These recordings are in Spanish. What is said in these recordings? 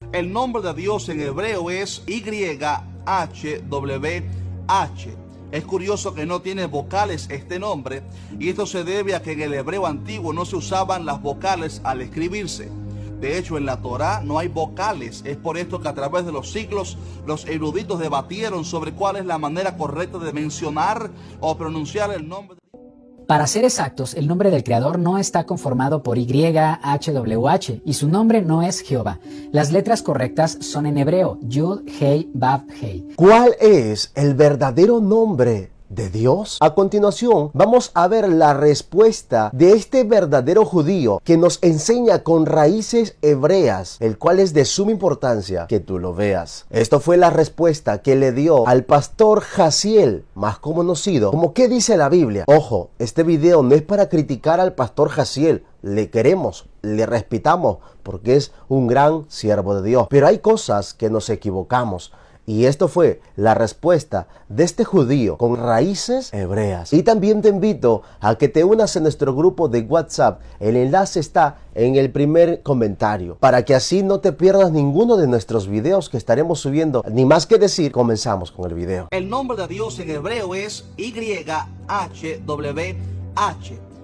El nombre de Dios en hebreo es YHWH. Es curioso que no tiene vocales este nombre, y esto se debe a que en el hebreo antiguo no se usaban las vocales al escribirse. De hecho, en la Torá no hay vocales. Es por esto que a través de los siglos los eruditos debatieron sobre cuál es la manera correcta de mencionar o pronunciar el nombre de Dios. Para ser exactos, el nombre del Creador no está conformado por YHWH y su nombre no es Jehová. Las letras correctas son en hebreo, Yud, Hei, Vav, Hei. ¿Cuál es el verdadero nombre de Dios? A continuación, vamos a ver la respuesta de este verdadero judío que nos enseña con raíces hebreas, el cual es de suma importancia que tú lo veas. Esto fue la respuesta que le dio al pastor Jaziel, más conocido como ¿qué dice la Biblia? Ojo, este video no es para criticar al pastor Jaziel. Le queremos, le respetamos porque es un gran siervo de Dios. Pero hay cosas que nos equivocamos. Y esto fue la respuesta de este judío con raíces hebreas. Y también te invito a que te unas a nuestro grupo de WhatsApp. El enlace está en el primer comentario, para que así no te pierdas ninguno de nuestros videos que estaremos subiendo. Ni más que decir, comenzamos con el video. El nombre de Dios en hebreo es YHWH.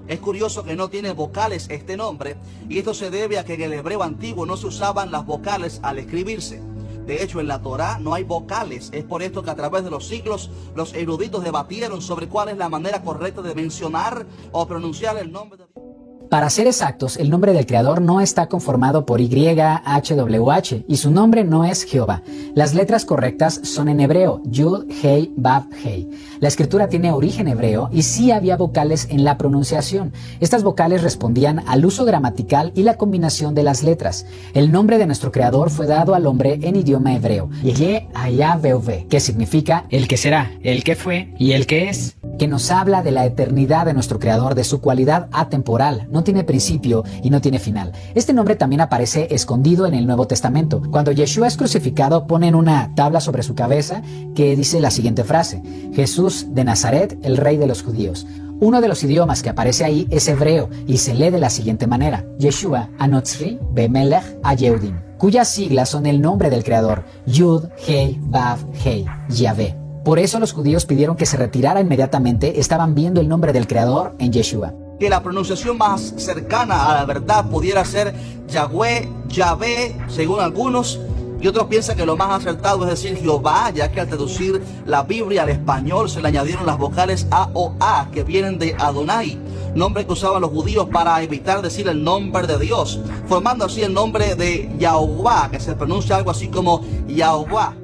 Es curioso que no tiene vocales este nombre, y esto se debe a que en el hebreo antiguo no se usaban las vocales al escribirse. De hecho, en la Torá no hay vocales. Es por esto que a través de los siglos los eruditos debatieron sobre cuál es la manera correcta de mencionar o pronunciar el nombre de Dios. Para ser exactos, el nombre del Creador no está conformado por YHWH y su nombre no es Jehová. Las letras correctas son en hebreo, Yud, Hei, Vav, Hei. La escritura tiene origen hebreo y sí había vocales en la pronunciación. Estas vocales respondían al uso gramatical y la combinación de las letras. El nombre de nuestro Creador fue dado al hombre en idioma hebreo, Yeh-Haya-Veh, que significa el que será, el que fue y el que es, que nos habla de la eternidad de nuestro Creador, de su cualidad atemporal. No tiene principio y no tiene final. Este nombre también aparece escondido en el Nuevo Testamento. Cuando Yeshua es crucificado, ponen una tabla sobre su cabeza que dice la siguiente frase: Jesús de Nazaret, el rey de los judíos. Uno de los idiomas que aparece ahí es hebreo y se lee de la siguiente manera: Yeshua Anotzri Bemelech Ayehudim, cuyas siglas son el nombre del Creador, Yud, Hei, Vav, Hei, Yahvé. Por eso los judíos pidieron que se retirara inmediatamente. Estaban viendo el nombre del Creador en Yeshua. Que la pronunciación más cercana a la verdad pudiera ser Yahweh, Yahvé, según algunos, y otros piensan que lo más acertado es decir Jehová, ya que al traducir la Biblia al español se le añadieron las vocales A o A, que vienen de Adonai, nombre que usaban los judíos para evitar decir el nombre de Dios, formando así el nombre de Yahuwah, que se pronuncia algo así como Yahuwah.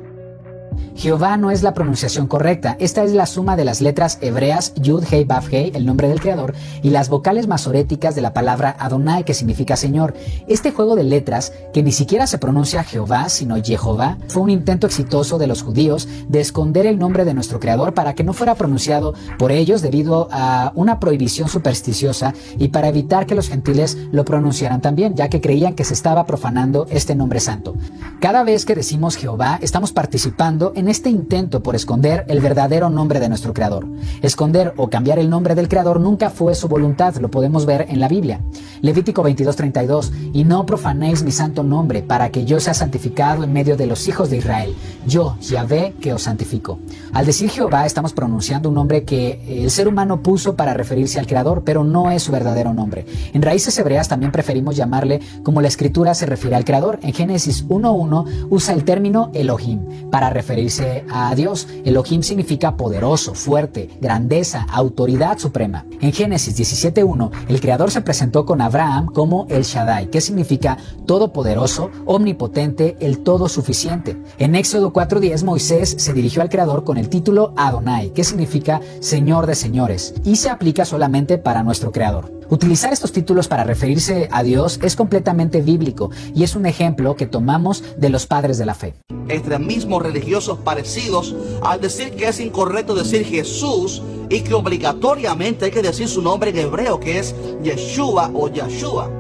Jehová no es la pronunciación correcta. Esta es la suma de las letras hebreas Yud, Hei, Vav, Hei, el nombre del Creador, y las vocales masoréticas de la palabra Adonai, que significa Señor. Este juego de letras, que ni siquiera se pronuncia Jehová, sino Jehová, fue un intento exitoso de los judíos de esconder el nombre de nuestro Creador para que no fuera pronunciado por ellos debido a una prohibición supersticiosa y para evitar que los gentiles lo pronunciaran también, ya que creían que se estaba profanando este nombre santo. Cada vez que decimos Jehová, estamos participando en este intento por esconder el verdadero nombre de nuestro Creador. Esconder o cambiar el nombre del Creador nunca fue su voluntad, lo podemos ver en la Biblia. Levítico 22:32, y no profanéis mi santo nombre, para que yo sea santificado en medio de los hijos de Israel. Yo, Yahvé, que os santifico. Al decir Jehová, estamos pronunciando un nombre que el ser humano puso para referirse al Creador, pero no es su verdadero nombre. En raíces hebreas también preferimos llamarle como la Escritura se refiere al Creador. En Génesis 1:1 usa el término Elohim para referirse a Dios. Elohim significa poderoso, fuerte, grandeza, autoridad suprema. En Génesis 17:1, el Creador se presentó con Abraham como El Shaddai, que significa todopoderoso, omnipotente, el todo suficiente. En Éxodo 4:10, Moisés se dirigió al Creador con el título Adonai, que significa Señor de señores, y se aplica solamente para nuestro Creador. Utilizar estos títulos para referirse a Dios es completamente bíblico y es un ejemplo que tomamos de los padres de la fe. Extremismos religiosos parecidos al decir que es incorrecto decir Jesús y que obligatoriamente hay que decir su nombre en hebreo, que es Yeshua o Yahshua.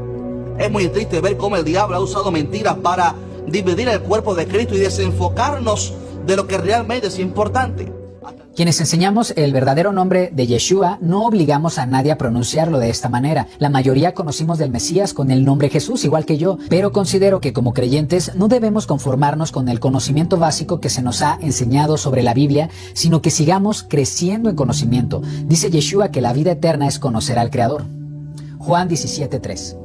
Es muy triste ver cómo el diablo ha usado mentiras para dividir el cuerpo de Cristo y desenfocarnos de lo que realmente es importante. Quienes enseñamos el verdadero nombre de Yeshua no obligamos a nadie a pronunciarlo de esta manera. La mayoría conocimos del Mesías con el nombre Jesús, igual que yo, pero considero que como creyentes no debemos conformarnos con el conocimiento básico que se nos ha enseñado sobre la Biblia, sino que sigamos creciendo en conocimiento. Dice Yeshua que la vida eterna es conocer al Creador. Juan 17:3.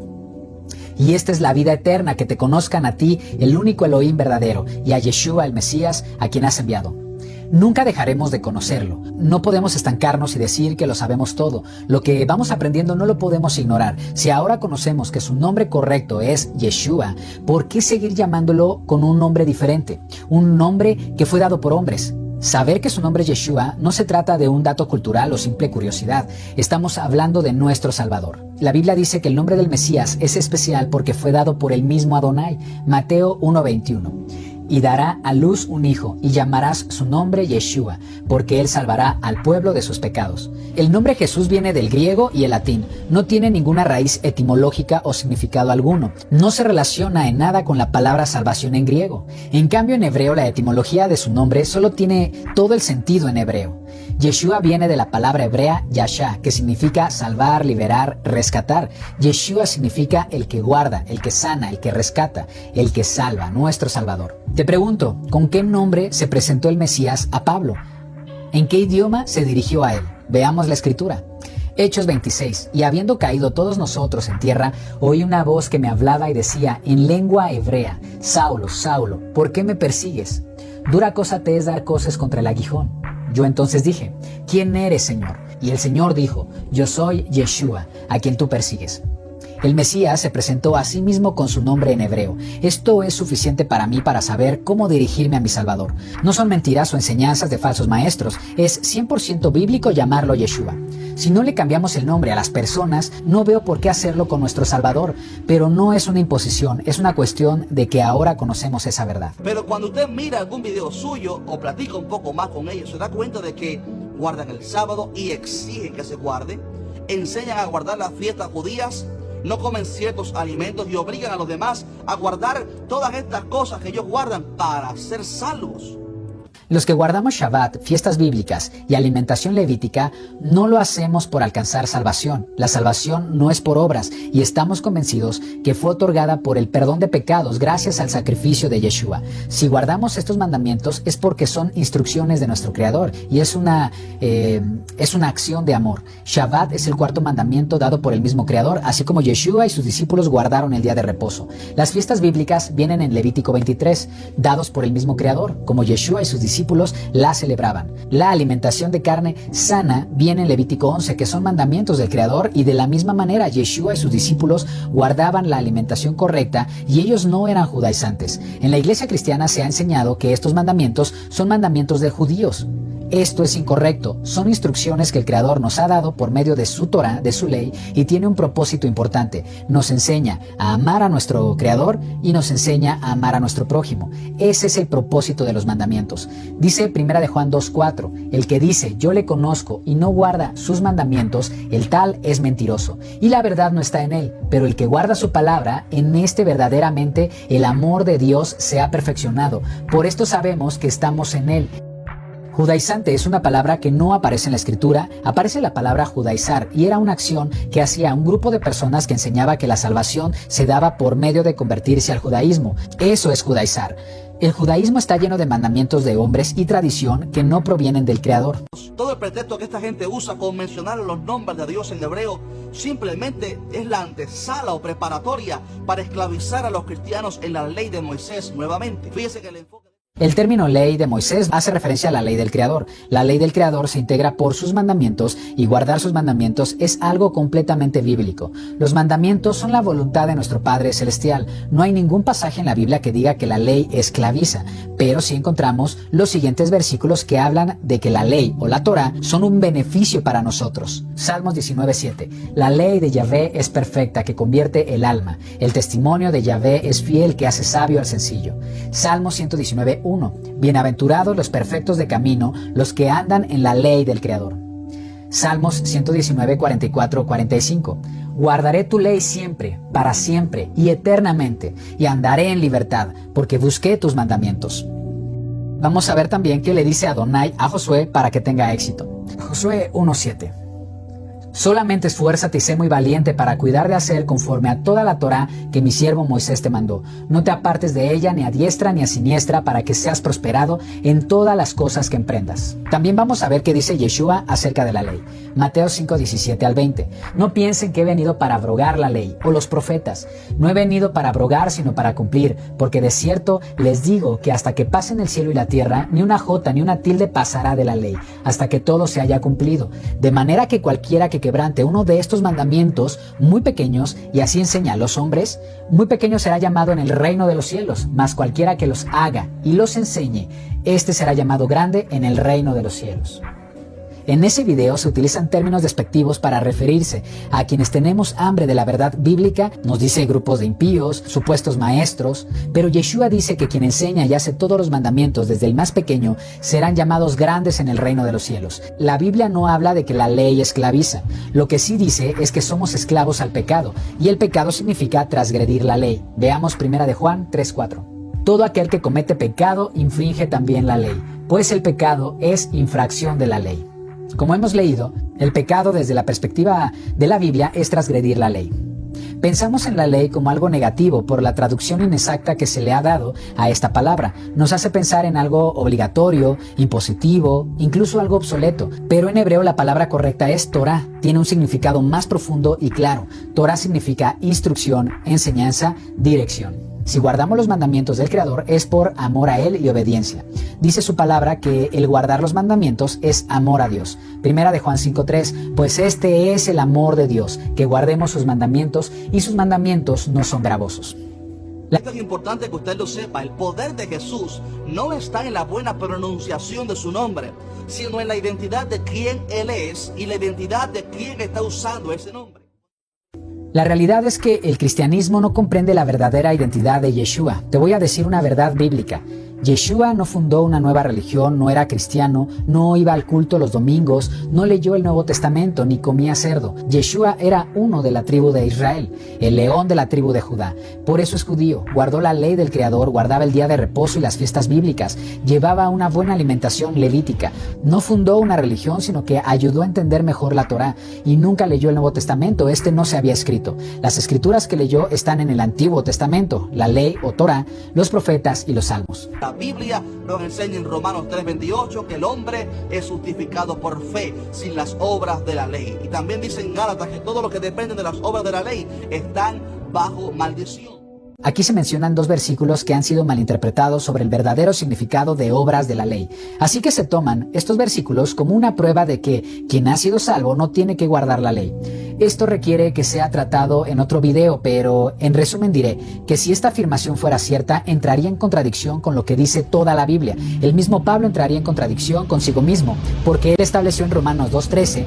Y esta es la vida eterna, que te conozcan a ti, el único Elohim verdadero, y a Yeshua el Mesías, a quien has enviado. Nunca dejaremos de conocerlo. No podemos estancarnos y decir que lo sabemos todo. Lo que vamos aprendiendo no lo podemos ignorar. Si ahora conocemos que su nombre correcto es Yeshua, ¿por qué seguir llamándolo con un nombre diferente? Un nombre que fue dado por hombres. Saber que su nombre es Yeshua no se trata de un dato cultural o simple curiosidad. Estamos hablando de nuestro Salvador. La Biblia dice que el nombre del Mesías es especial porque fue dado por el mismo Adonai. Mateo 1:21. Y dará a luz un hijo, y llamarás su nombre Yeshua, porque él salvará al pueblo de sus pecados. El nombre Jesús viene del griego y el latín. No tiene ninguna raíz etimológica o significado alguno. No se relaciona en nada con la palabra salvación en griego. En cambio, en hebreo, la etimología de su nombre solo tiene todo el sentido en hebreo. Yeshua viene de la palabra hebrea Yasha, que significa salvar, liberar, rescatar. Yeshua significa el que guarda, el que sana, el que rescata, el que salva, nuestro Salvador. Te pregunto, ¿con qué nombre se presentó el Mesías a Pablo? ¿En qué idioma se dirigió a él? Veamos la escritura. Hechos 26. Y habiendo caído todos nosotros en tierra, oí una voz que me hablaba y decía en lengua hebrea: Saulo, Saulo, ¿por qué me persigues? Dura cosa te es dar cosas contra el aguijón. Yo entonces dije: ¿Quién eres, Señor? Y el Señor dijo: Yo soy Yeshua, a quien tú persigues. El Mesías se presentó a sí mismo con su nombre en hebreo. Esto es suficiente para mí para saber cómo dirigirme a mi Salvador. No son mentiras o enseñanzas de falsos maestros. Es 100% bíblico llamarlo Yeshua. Si no le cambiamos el nombre a las personas, no veo por qué hacerlo con nuestro Salvador. Pero no es una imposición, es una cuestión de que ahora conocemos esa verdad. Pero cuando usted mira algún video suyo o platica un poco más con ellos, se da cuenta de que guardan el sábado y exigen que se guarde, enseñan a guardar las fiestas judías, no comen ciertos alimentos y obligan a los demás a guardar todas estas cosas que ellos guardan para ser salvos. Los que guardamos Shabbat, fiestas bíblicas y alimentación levítica, no lo hacemos por alcanzar salvación. La salvación no es por obras y estamos convencidos que fue otorgada por el perdón de pecados gracias al sacrificio de Yeshua. Si guardamos estos mandamientos es porque son instrucciones de nuestro Creador y es una acción de amor. Shabbat es el cuarto mandamiento dado por el mismo Creador, así como Yeshua y sus discípulos guardaron el día de reposo. Las fiestas bíblicas vienen en Levítico 23, dados por el mismo Creador, como Yeshua y sus discípulos la celebraban. La alimentación de carne sana viene en Levítico 11, que son mandamientos del Creador, y de la misma manera Yeshua y sus discípulos guardaban la alimentación correcta y ellos no eran judaizantes. En la iglesia cristiana se ha enseñado que estos mandamientos son mandamientos de judíos. Esto es incorrecto. Son instrucciones que el Creador nos ha dado por medio de su Torah, de su ley, y tiene un propósito importante. Nos enseña a amar a nuestro Creador y nos enseña a amar a nuestro prójimo. Ese es el propósito de los mandamientos. Dice 1 de Juan 2:4, el que dice yo le conozco y no guarda sus mandamientos, el tal es mentiroso, y la verdad no está en él. Pero el que guarda su palabra, en este verdaderamente el amor de Dios se ha perfeccionado. Por esto sabemos que estamos en él. Judaizante es una palabra que no aparece en la escritura, aparece la palabra judaizar y era una acción que hacía un grupo de personas que enseñaba que la salvación se daba por medio de convertirse al judaísmo. Eso es judaizar. El judaísmo está lleno de mandamientos de hombres y tradición que no provienen del Creador. Todo el pretexto que esta gente usa con mencionar los nombres de Dios en hebreo simplemente es la antesala o preparatoria para esclavizar a los cristianos en la ley de Moisés nuevamente. Fíjese que el enfoque... El término ley de Moisés hace referencia a la ley del Creador. La ley del Creador se integra por sus mandamientos y guardar sus mandamientos es algo completamente bíblico. Los mandamientos son la voluntad de nuestro Padre Celestial. No hay ningún pasaje en la Biblia que diga que la ley esclaviza, pero sí encontramos los siguientes versículos que hablan de que la ley o la Torah son un beneficio para nosotros. Salmos 19:7. La ley de Yahvé es perfecta, que convierte el alma. El testimonio de Yahvé es fiel, que hace sabio al sencillo. Salmos 119:1. Bienaventurados los perfectos de camino, los que andan en la ley del Creador. Salmos 119:44-45. Guardaré tu ley siempre, para siempre y eternamente, y andaré en libertad, porque busqué tus mandamientos. Vamos a ver también qué le dice Adonai a Josué para que tenga éxito. Josué 1:7. Solamente esfuérzate y sé muy valiente para cuidar de hacer conforme a toda la Torá que mi siervo Moisés te mandó. No te apartes de ella ni a diestra ni a siniestra para que seas prosperado en todas las cosas que emprendas. También vamos a ver qué dice Yeshua acerca de la ley. Mateo 5:17 al 20. No piensen que he venido para abrogar la ley o los profetas. No he venido para abrogar sino para cumplir, porque de cierto les digo que hasta que pasen el cielo y la tierra, ni una jota ni una tilde pasará de la ley, hasta que todo se haya cumplido. De manera que cualquiera que quebrante uno de estos mandamientos muy pequeños, y así enseña a los hombres, muy pequeño será llamado en el reino de los cielos, mas cualquiera que los haga y los enseñe, este será llamado grande en el reino de los cielos. En ese video se utilizan términos despectivos para referirse a quienes tenemos hambre de la verdad bíblica, nos dice grupos de impíos, supuestos maestros, pero Yeshua dice que quien enseña y hace todos los mandamientos desde el más pequeño serán llamados grandes en el reino de los cielos. La Biblia no habla de que la ley esclaviza, lo que sí dice es que somos esclavos al pecado, y el pecado significa transgredir la ley. Veamos 1 de Juan 3:4. Todo aquel que comete pecado infringe también la ley, pues el pecado es infracción de la ley. Como hemos leído, el pecado desde la perspectiva de la Biblia es transgredir la ley. Pensamos en la ley como algo negativo por la traducción inexacta que se le ha dado a esta palabra. Nos hace pensar en algo obligatorio, impositivo, incluso algo obsoleto. Pero en hebreo la palabra correcta es Torah. Tiene un significado más profundo y claro. Torah significa instrucción, enseñanza, dirección. Si guardamos los mandamientos del Creador es por amor a Él y obediencia. Dice su palabra que el guardar los mandamientos es amor a Dios. 1 de Juan 5:3, pues este es el amor de Dios, que guardemos sus mandamientos y sus mandamientos no son gravosos. Esto es importante que usted lo sepa, el poder de Jesús no está en la buena pronunciación de su nombre, sino en la identidad de quién Él es y la identidad de quién está usando ese nombre. La realidad es que el cristianismo no comprende la verdadera identidad de Yeshua. Te voy a decir una verdad bíblica. Yeshua no fundó una nueva religión, no era cristiano, no iba al culto los domingos, no leyó el Nuevo Testamento ni comía cerdo. Yeshua era uno de la tribu de Israel, el león de la tribu de Judá. Por eso es judío, guardó la ley del Creador, guardaba el día de reposo y las fiestas bíblicas, llevaba una buena alimentación levítica. No fundó una religión, sino que ayudó a entender mejor la Torá y nunca leyó el Nuevo Testamento, este no se había escrito. Las escrituras que leyó están en el Antiguo Testamento, la ley o Torá, los profetas y los salmos. La Biblia nos enseña en Romanos 3:28 que el hombre es justificado por fe, sin las obras de la ley. Y también dice en Gálatas que todos los que dependen de las obras de la ley están bajo maldición. Aquí se mencionan dos versículos que han sido malinterpretados sobre el verdadero significado de obras de la ley. Así que se toman estos versículos como una prueba de que quien ha sido salvo no tiene que guardar la ley. Esto requiere que sea tratado en otro video, pero en resumen diré que si esta afirmación fuera cierta, entraría en contradicción con lo que dice toda la Biblia. El mismo Pablo entraría en contradicción consigo mismo, porque él estableció en Romanos 2:13,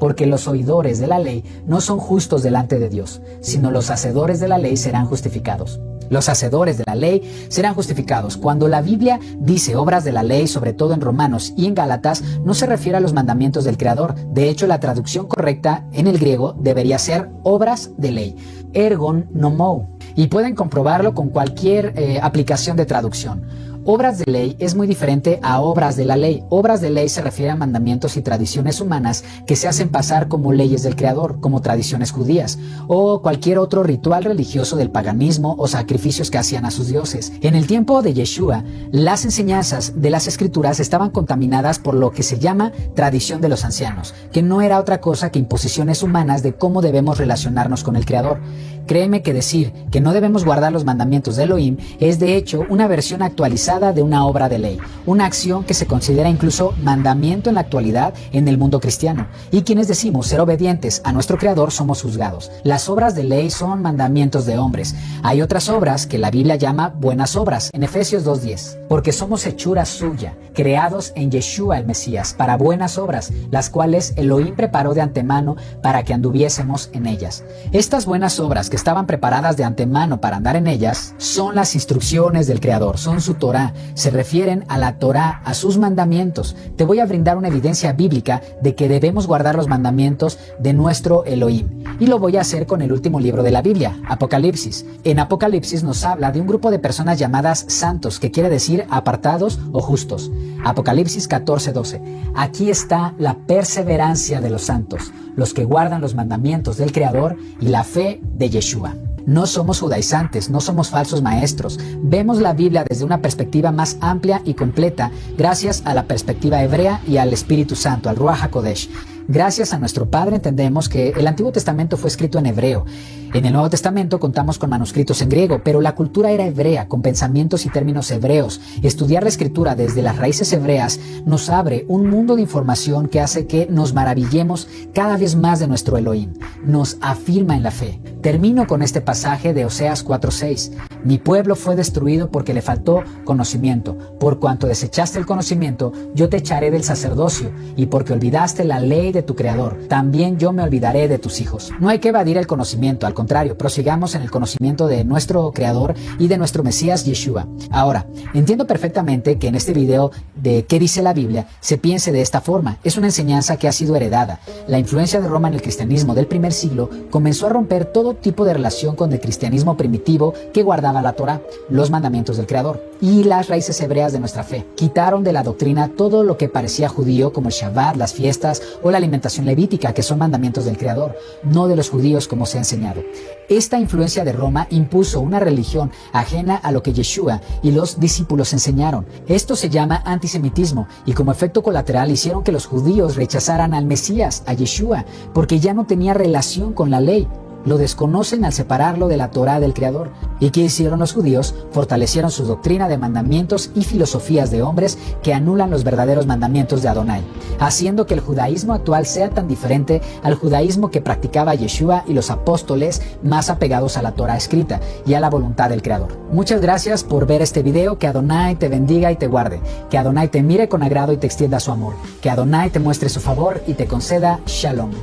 porque los oidores de la ley no son justos delante de Dios, sino los hacedores de la ley serán justificados. Los hacedores de la ley serán justificados. Cuando la Biblia dice obras de la ley, sobre todo en Romanos y en Gálatas, no se refiere a los mandamientos del Creador. De hecho, la traducción correcta en el griego debería ser obras de ley, ergon nomou. Y pueden comprobarlo con cualquier aplicación de traducción. Obras de ley es muy diferente a obras de la ley. Obras de ley se refieren a mandamientos y tradiciones humanas que se hacen pasar como leyes del Creador, como tradiciones judías, o cualquier otro ritual religioso del paganismo o sacrificios que hacían a sus dioses. En el tiempo de Yeshua, las enseñanzas de las Escrituras estaban contaminadas por lo que se llama tradición de los ancianos, que no era otra cosa que imposiciones humanas de cómo debemos relacionarnos con el Creador. Créeme que decir que no debemos guardar los mandamientos de Elohim es de hecho una versión actualizada de una obra de ley, una acción que se considera incluso mandamiento en la actualidad en el mundo cristiano, y quienes decimos ser obedientes a nuestro Creador somos juzgados. Las obras de ley son mandamientos de hombres. Hay otras obras que la Biblia llama buenas obras, en Efesios 2:10, porque somos hechura suya, creados en Yeshua el Mesías, para buenas obras, las cuales Elohim preparó de antemano para que anduviésemos en ellas. Estas buenas obras que estaban preparadas de antemano para andar en ellas son las instrucciones del Creador, son su Torá. Torá se refieren a la Torá, a sus mandamientos. Te voy a brindar una evidencia bíblica de que debemos guardar los mandamientos de nuestro Elohim. Y lo voy a hacer con el último libro de la Biblia, Apocalipsis. En Apocalipsis nos habla de un grupo de personas llamadas santos, que quiere decir apartados o justos. Apocalipsis 14:12. Aquí está la perseverancia de los santos, los que guardan los mandamientos del Creador y la fe de Yeshua. No somos judaizantes, no somos falsos maestros. Vemos la Biblia desde una perspectiva más amplia y completa, gracias a la perspectiva hebrea y al Espíritu Santo, al Ruach HaKodesh. Gracias a nuestro Padre entendemos que el Antiguo Testamento fue escrito en hebreo. En el Nuevo Testamento contamos con manuscritos en griego, pero la cultura era hebrea, con pensamientos y términos hebreos. Estudiar la Escritura desde las raíces hebreas nos abre un mundo de información que hace que nos maravillemos cada vez más de nuestro Elohim. Nos afirma en la fe. Termino con este pasaje de Oseas 4:6. Mi pueblo fue destruido porque le faltó conocimiento. Por cuanto desechaste el conocimiento, yo te echaré del sacerdocio, y porque olvidaste la ley de tu Creador, también yo me olvidaré de tus hijos. No hay que evadir el conocimiento, al contrario, prosigamos en el conocimiento de nuestro Creador y de nuestro Mesías Yeshua. Ahora, entiendo perfectamente que en este video de ¿qué dice la Biblia? Se piense de esta forma. Es una enseñanza que ha sido heredada. La influencia de Roma en el cristianismo del primer siglo comenzó a romper todo tipo de relación con el cristianismo primitivo que guardaba la Torá, los mandamientos del Creador y las raíces hebreas de nuestra fe. Quitaron de la doctrina todo lo que parecía judío, como el Shabbat, las fiestas o la alimentación levítica, que son mandamientos del Creador, no de los judíos como se ha enseñado. Esta influencia de Roma impuso una religión ajena a lo que Yeshua y los discípulos enseñaron. Esto se llama antisemitismo, y como efecto colateral hicieron que los judíos rechazaran al Mesías, a Yeshua, porque ya no tenía relación con la ley. Lo desconocen al separarlo de la Torá del Creador. ¿Y qué hicieron los judíos? Fortalecieron su doctrina de mandamientos y filosofías de hombres que anulan los verdaderos mandamientos de Adonai, haciendo que el judaísmo actual sea tan diferente al judaísmo que practicaba Yeshua y los apóstoles, más apegados a la Torá escrita y a la voluntad del Creador. Muchas gracias por ver este video. Que Adonai te bendiga y te guarde. Que Adonai te mire con agrado y te extienda su amor. Que Adonai te muestre su favor y te conceda Shalom.